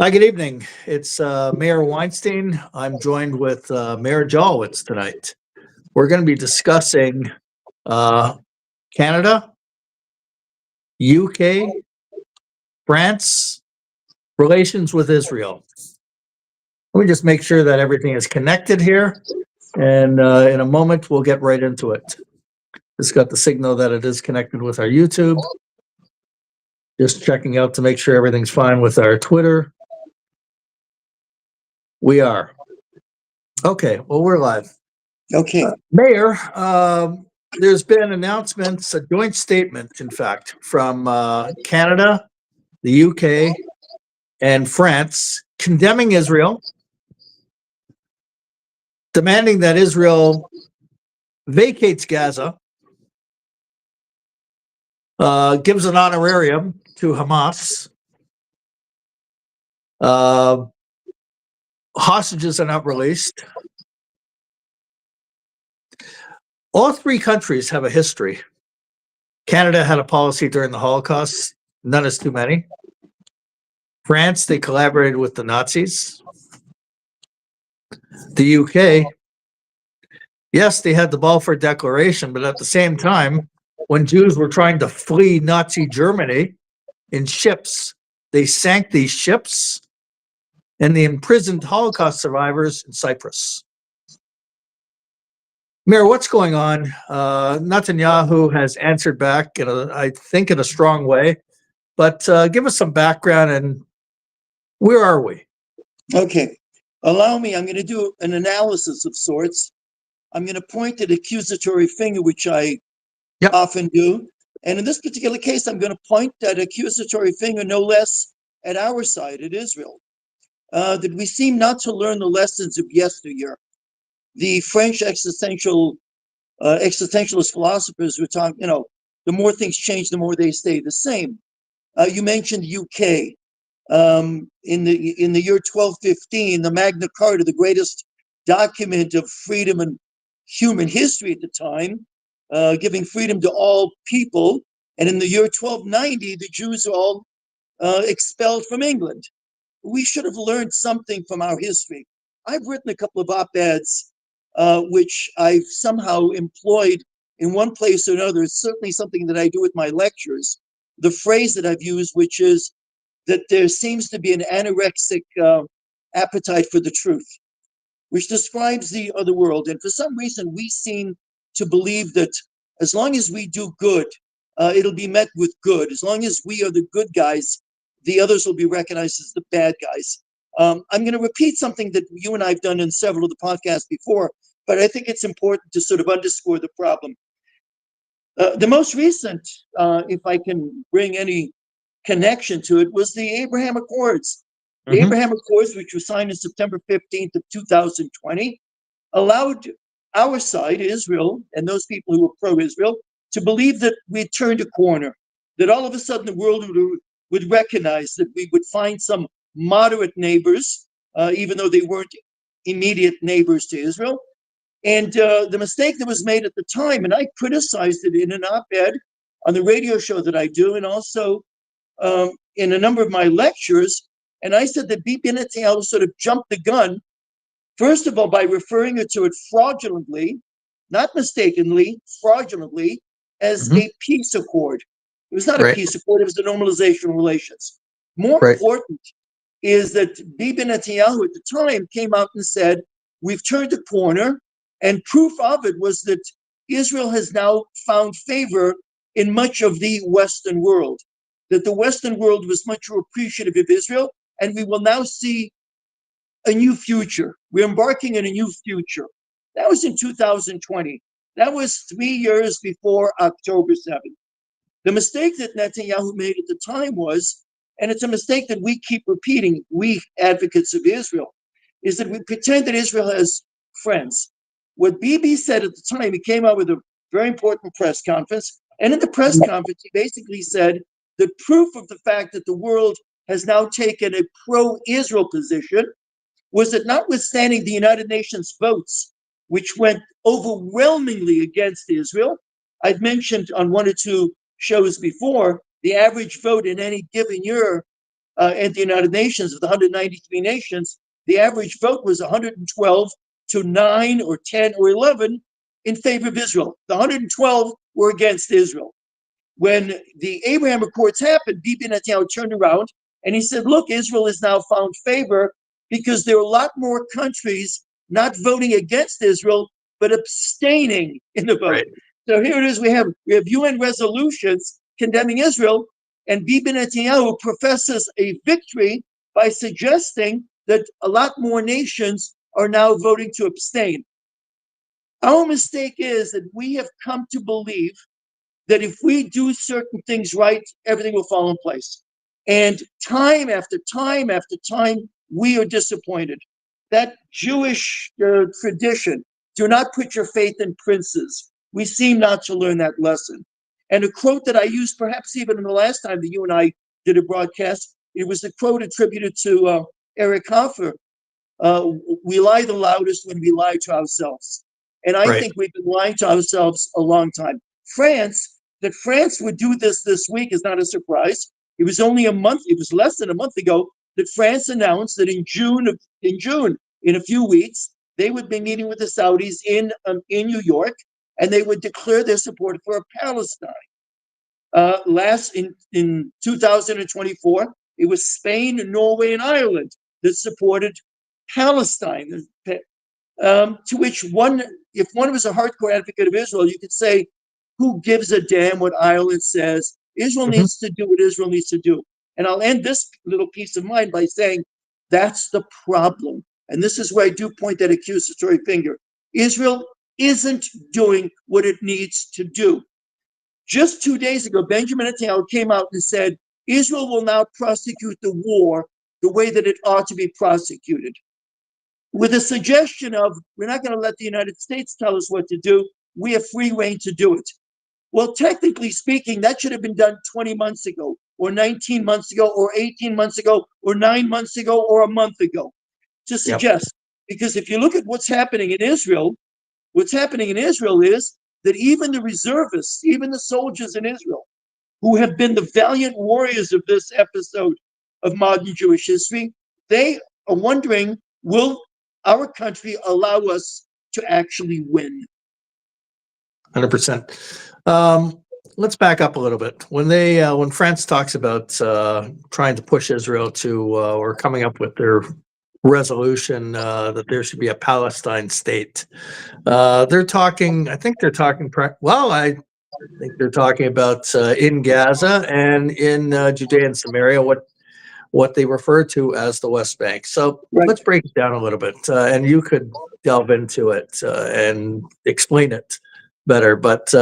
Hi, good evening. It's Meir Weinstein. I'm joined with Mayor Jolowitz tonight. We're going to be discussing uh, Canada, UK, France, relations with Israel. Let me just make sure that everything is connected here, and in a moment we'll get right into it. Just got the signal that it is connected with our YouTube. Just checking out to make sure everything's fine with our Twitter. We are. Okay, well, we're live. Okay. Mayor, there's been announcements, a joint statement, in fact, from Canada, the UK, and France condemning Israel, demanding that Israel vacates Gaza, gives an honorarium to Hamas. Hostages are not released. All three countries have a history. Canada had a policy during the Holocaust, none is too many. France, they collaborated with the Nazis. The UK, yes, they had the Balfour Declaration, but at the same time, when Jews were trying to flee Nazi Germany in ships, they sank these ships and they imprisoned Holocaust survivors in Cyprus. Mayor, what's going on? Netanyahu has answered back, I think, in a strong way, but give us some background and where are we? Okay. Allow me, I'm going to do an analysis of sorts. I'm going to point at accusatory finger, which I often do. And in this particular case, I'm going to point that accusatory finger no less at our side, at Israel. That we seem not to learn the lessons of yesteryear. The French existentialist philosophers were talking, the more things change, the more they stay the same. You mentioned UK. In the year 1215, the Magna Carta, the greatest document of freedom and human history at the time, giving freedom to all people. And in the year 1290, the Jews are all expelled from England. We should have learned something from our history. I've written a couple of op-eds, which I've somehow employed in one place or another. It's certainly something that I do with my lectures. The phrase that I've used, which is that there seems to be an anorexic appetite for the truth, which describes the other world. And for some reason, we seem to believe that as long as we do good, it'll be met with good. As long as we are the good guys, the others will be recognized as the bad guys. I'm going to repeat something that you and I have done in several of the podcasts before, but I think it's important to sort of underscore the problem. The most recent, if I can bring any connection to it, was the Abraham Accords. The Abraham Accords, which were signed on September 15th of 2020, allowed our side, Israel, and those people who were pro-Israel, to believe that we turned a corner, that all of a sudden the world would recognize that we would find some moderate neighbors, even though they weren't immediate neighbors to Israel. And the mistake that was made at the time, and I criticized it in an op-ed on the radio show that I do, and also in a number of my lectures, and I said that Bibi Netanyahu sort of jumped the gun, first of all, by referring to it fraudulently, not mistakenly, fraudulently, as a peace accord. It was not a peace accord, it was a normalization of relations. More important is that Bibi Netanyahu at the time came out and said, we've turned a corner, and proof of it was that Israel has now found favor in much of the Western world, that the Western world was much more appreciative of Israel, and we will now see a new future. We're embarking on a new future. That was in 2020. That was 3 years before October 7th. The mistake that Netanyahu made at the time was, and it's a mistake that we keep repeating, we advocates of Israel, is that we pretend that Israel has friends. What Bibi said at the time, he came out with a very important press conference, and in the press conference, he basically said the proof of the fact that the world has now taken a pro-Israel position was that notwithstanding the United Nations votes, which went overwhelmingly against Israel, I've mentioned on one or two shows before, the average vote in any given year at the United Nations, of the 193 nations, the average vote was 112 to 9 or 10 or 11 in favor of Israel. The 112 were against Israel. When the Abraham Accords happened, Bibi Netanyahu turned around and he said, look, Israel has now found favor because there are a lot more countries not voting against Israel, but abstaining in the vote. Right. So here it is, we have UN resolutions condemning Israel, and Bibi Netanyahu professes a victory by suggesting that a lot more nations are now voting to abstain. Our mistake is that we have come to believe that if we do certain things right, everything will fall in place. And time after time after time, we are disappointed. That Jewish tradition, do not put your faith in princes. We seem not to learn that lesson. And a quote that I used perhaps even in the last time that you and I did a broadcast, it was a quote attributed to Eric Hoffer. We lie the loudest when we lie to ourselves. And I Right. think we've been lying to ourselves a long time. That France would do this week is not a surprise. It was only a month, it was less than a month ago that France announced that in June, in a few weeks, they would be meeting with the Saudis in New York, and they would declare their support for Palestine. In 2024, it was Spain, Norway, and Ireland that supported Palestine. To which if one was a hardcore advocate of Israel, you could say, who gives a damn what Ireland says? Israel Mhm. needs to do what Israel needs to do. And I'll end this little piece of mine by saying that's the problem. And this is where I do point that accusatory finger. Israel isn't doing what it needs to do. Just 2 days ago, Benjamin Netanyahu came out and said, Israel will now prosecute the war the way that it ought to be prosecuted, with a suggestion of, we're not going to let the United States tell us what to do. We have free reign to do it. Well, technically speaking, that should have been done 20 months ago, or 19 months ago, or 18 months ago, or 9 months ago, or a month ago, to Yep. suggest. Because if you look at what's happening in Israel is that even the reservists, even the soldiers in Israel, who have been the valiant warriors of this episode of modern Jewish history, they are wondering, will our country allow us to actually win? 100%. Let's back up a little bit. When France talks about trying to push Israel to, or coming up with their resolution that there should be a Palestine state, they're talking. I think they're talking. I think they're talking about in Gaza and in Judea and Samaria, what they refer to as the West Bank. So Right. let's break it down a little bit, and you could delve into it and explain it better. But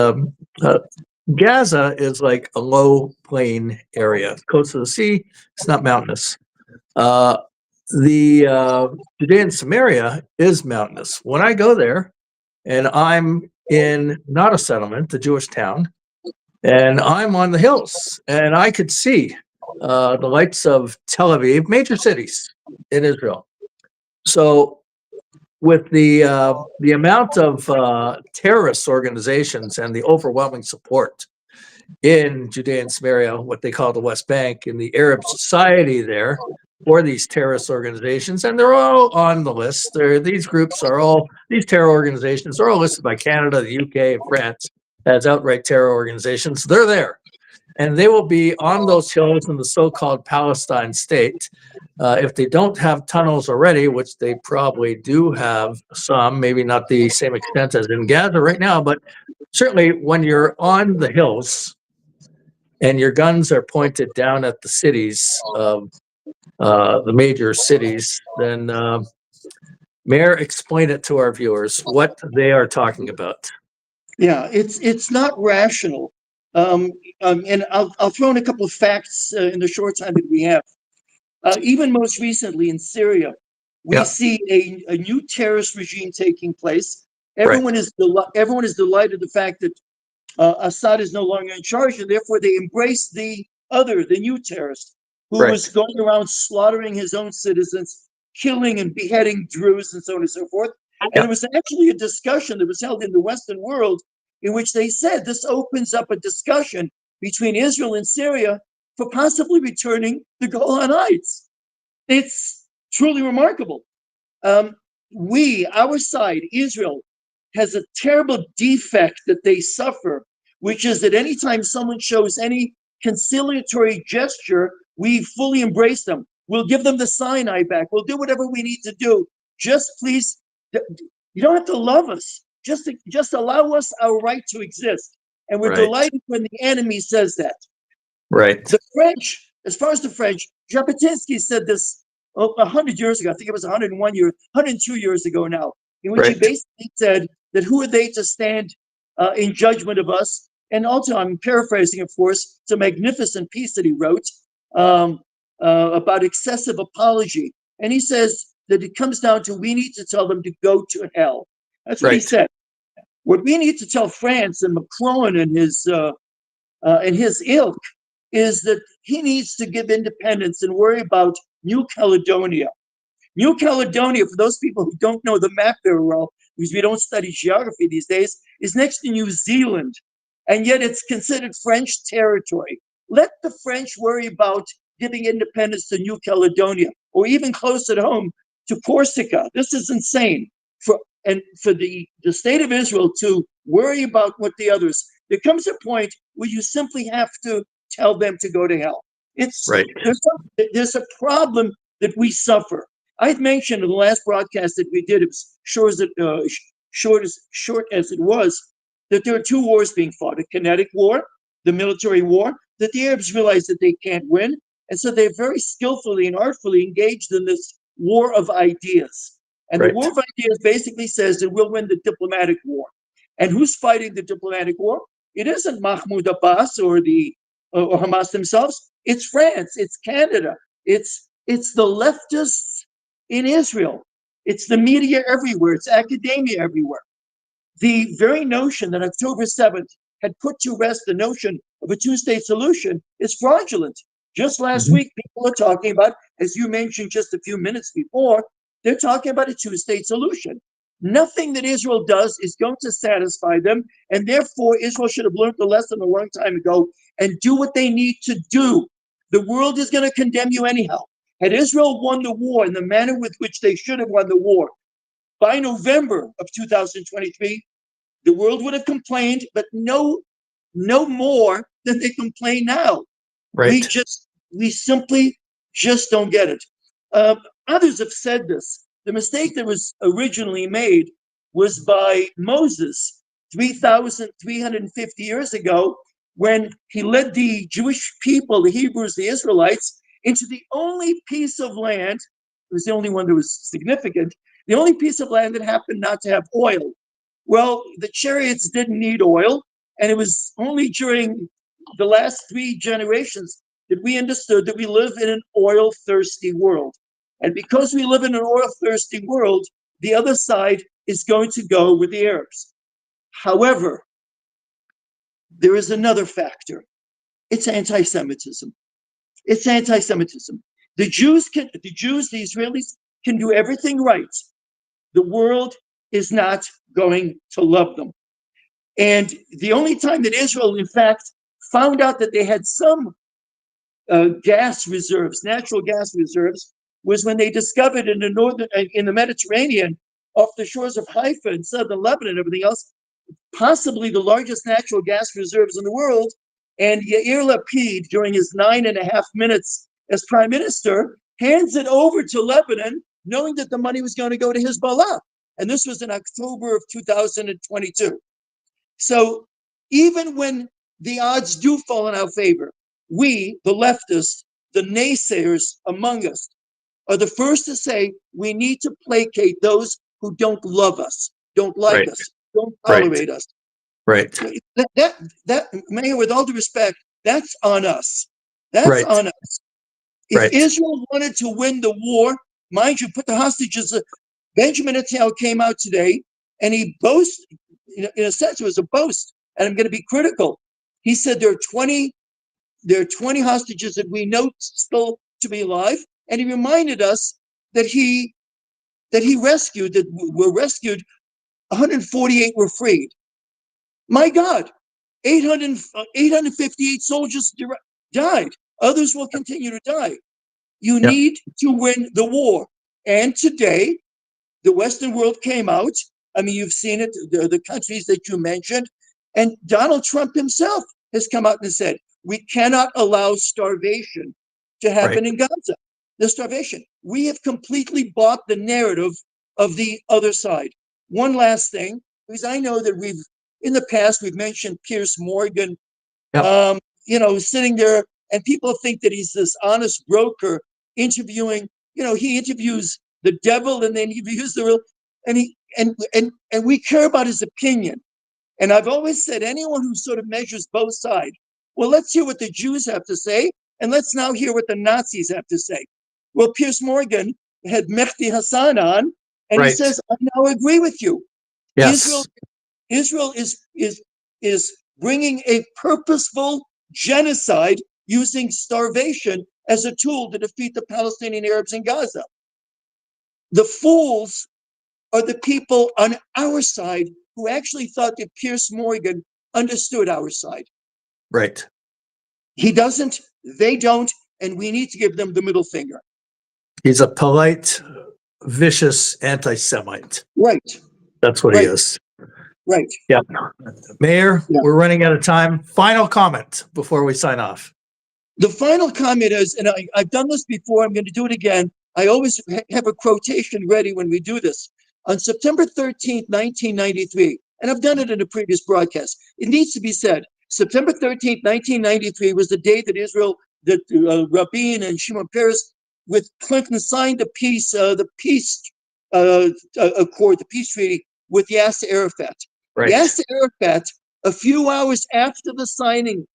Gaza is like a low plain area, close to the sea. It's not mountainous. The Judea and Samaria is mountainous. When I go there, and I'm in not a settlement, a Jewish town, and I'm on the hills, and I could see the lights of Tel Aviv, major cities in Israel. So, with the amount of terrorist organizations and the overwhelming support in Judea and Samaria, what they call the West Bank, in the Arab society there for these terrorist organizations, and they're all on the list. These terror organizations are all listed by Canada, the UK, and France as outright terror organizations. They're there. And they will be on those hills in the so-called Palestine state. If they don't have tunnels already, which they probably do have some, maybe not the same extent as in Gaza right now, but certainly when you're on the hills and your guns are pointed down at the cities, the major cities, then Meir, explain it to our viewers what they are talking about. Yeah, it's not rational. And I'll throw in a couple of facts in the short time that we have. Even most recently in Syria, we Yeah. see a new terrorist regime taking place. Right. Everyone is delighted the fact that Assad is no longer in charge, and therefore they embrace the new terrorist, who Right. was going around slaughtering his own citizens, killing and beheading Druze, and so on and so forth. And Yeah. there was actually a discussion that was held in the Western world in which they said this opens up a discussion between Israel and Syria for possibly returning the Golan Heights. It's truly remarkable. Our side, Israel, has a terrible defect that they suffer, which is that anytime someone shows any conciliatory gesture, we fully embrace them. We'll give them the Sinai back. We'll do whatever we need to do. Just please, you don't have to love us. Just allow us our right to exist. And we're Right. delighted when the enemy says that. Right. The French, as far as the French, Jabotinsky said this 100 years ago. I think it was 102 years ago now, in which he Right. basically said that who are they to stand in judgment of us? And also, I'm paraphrasing, of course, it's a magnificent piece that he wrote about excessive apology. And he says that it comes down to we need to tell them to go to hell. That's what he Right. said. What we need to tell France and Macron and his ilk is that he needs to give independence and worry about New Caledonia. New Caledonia, for those people who don't know the map very well, because we don't study geography these days, is next to New Zealand, and yet it's considered French territory. Let the French worry about giving independence to New Caledonia, or even close at home to Corsica. This is insane. For the state of Israel to worry about what the others, there comes a point where you simply have to tell them to go to hell. Right. There's a problem that we suffer. I had mentioned in the last broadcast that we did, it was short as it was, that there are two wars being fought: a kinetic war, the military war, that the Arabs realize that they can't win, and so they're very skillfully and artfully engaged in this war of ideas. And Right. the war of ideas basically says that we'll win the diplomatic war. And who's fighting the diplomatic war? It isn't Mahmoud Abbas or Hamas themselves. It's France. It's Canada. It's the leftists in Israel. It's the media everywhere. It's academia everywhere. The very notion that October 7th had put to rest the notion of a two-state solution is fraudulent. Just last week, people are talking about, as you mentioned just a few minutes before, they're talking about a two-state solution. Nothing that Israel does is going to satisfy them, and therefore Israel should have learned the lesson a long time ago and do what they need to do. The world is going to condemn you anyhow. Had Israel won the war in the manner with which they should have won the war, by November of 2023, the world would have complained, but no more than they complain now. Right. We simply just don't get it. Others have said this. The mistake that was originally made was by Moses 3,350 years ago, when he led the Jewish people, the Hebrews, the Israelites, into the only piece of land, it was the only one that was significant, the only piece of land that happened not to have oil. Well, the chariots didn't need oil, and it was only during the last 3 generations that we understood that we live in an oil-thirsty world. And because we live in an oil-thirsty world, the other side is going to go with the Arabs. However, there is another factor. It's anti-Semitism. It's anti-Semitism. The Jews, the Israelis can do everything right. The world is not going to love them. And the only time that Israel, in fact, found out that they had some gas reserves, natural gas reserves, was when they discovered in the Mediterranean, off the shores of Haifa and southern Lebanon and everything else, possibly the largest natural gas reserves in the world. And Yair Lapid, during his 9.5 minutes as prime minister, hands it over to Lebanon, knowing that the money was going to go to Hezbollah. And this was in October of 2022. So even when the odds do fall in our favor, we, the leftists, the naysayers among us, are the first to say we need to placate those who don't love us, don't like Right. us, don't tolerate us. Right. That, Mayor, with all due respect, that's on us. That's Right. on us. If Right. Israel wanted to win the war, mind you, put the hostages. Benjamin Netanyahu came out today and he boasted, in a sense, it was a boast, and I'm going to be critical. He said there are 20 hostages that we know still to be alive, and he reminded us that were rescued, 148 were freed. My God, 858 soldiers died. Others will continue to die. You Yep. need to win the war. And today, the Western world came out. I mean, you've seen it, the countries that you mentioned. And Donald Trump himself has come out and said, we cannot allow starvation to happen Right. in Gaza. The starvation. We have completely bought the narrative of the other side. One last thing, because I know that in the past, we've mentioned Piers Morgan, Yep. sitting there, and people think that he's this honest broker interviewing, he interviews the devil and then he interviews the real, and we care about his opinion. And I've always said, anyone who sort of measures both sides, well, let's hear what the Jews have to say, and let's now hear what the Nazis have to say. Well, Piers Morgan had Mehdi Hassan on, and he Right. says, I now agree with you. Yes. Israel is bringing a purposeful genocide using starvation as a tool to defeat the Palestinian Arabs in Gaza. The fools are the people on our side who actually thought that Piers Morgan understood our side. Right. He doesn't, they don't, and we need to give them the middle finger. He's a polite, vicious anti-Semite. Right. That's what he Right. is. Right. Yeah. Mayor, Yeah. we're running out of time. Final comment before we sign off. The final comment is, and I've done this before, I'm going to do it again. I always have a quotation ready when we do this. On September 13th, 1993, and I've done it in a previous broadcast, it needs to be said, September 13th, 1993 was the day that Rabin and Shimon Peres with Clinton signed the peace accord, the peace treaty with Yasser Arafat. Right. Yasser Arafat, a few hours after the signing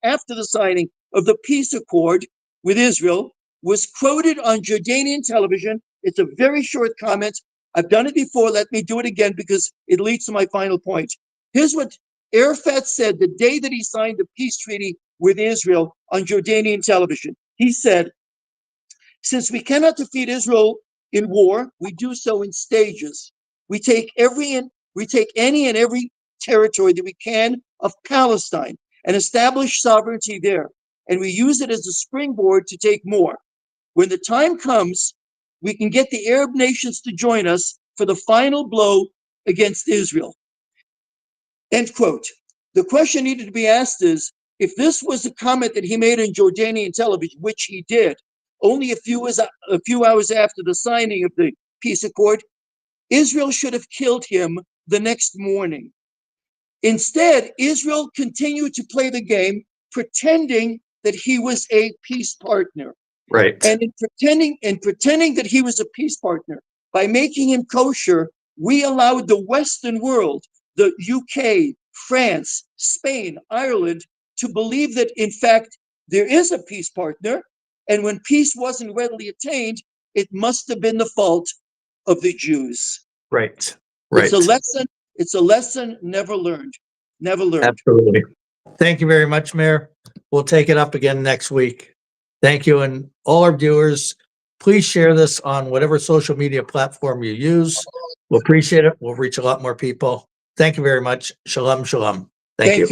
of the peace accord with Israel, was quoted on Jordanian television. It's a very short comment. I've done it before. Let me do it again because it leads to my final point. Here's what Arafat said the day that he signed the peace treaty with Israel on Jordanian television. He said, since we cannot defeat Israel in war, we do so in stages. We take any and every territory that we can of Palestine and establish sovereignty there. And we use it as a springboard to take more. When the time comes, we can get the Arab nations to join us for the final blow against Israel. End quote. The question needed to be asked is, if this was a comment that he made on Jordanian television, which he did, only a few hours after the signing of the peace accord, Israel should have killed him the next morning. Instead, Israel continued to play the game, pretending that he was a peace partner. Right. And in pretending that he was a peace partner, by making him kosher, we allowed the Western world, the UK, France, Spain, Ireland, to believe that, in fact, there is a peace partner. And when peace wasn't readily attained, it must have been the fault of the Jews. Right. Right. It's a lesson never learned. Never learned. Absolutely. Thank you very much, Mayor. We'll take it up again next week. Thank you. And all our viewers, please share this on whatever social media platform you use. We'll appreciate it. We'll reach a lot more people. Thank you very much. Shalom, shalom. Thank you.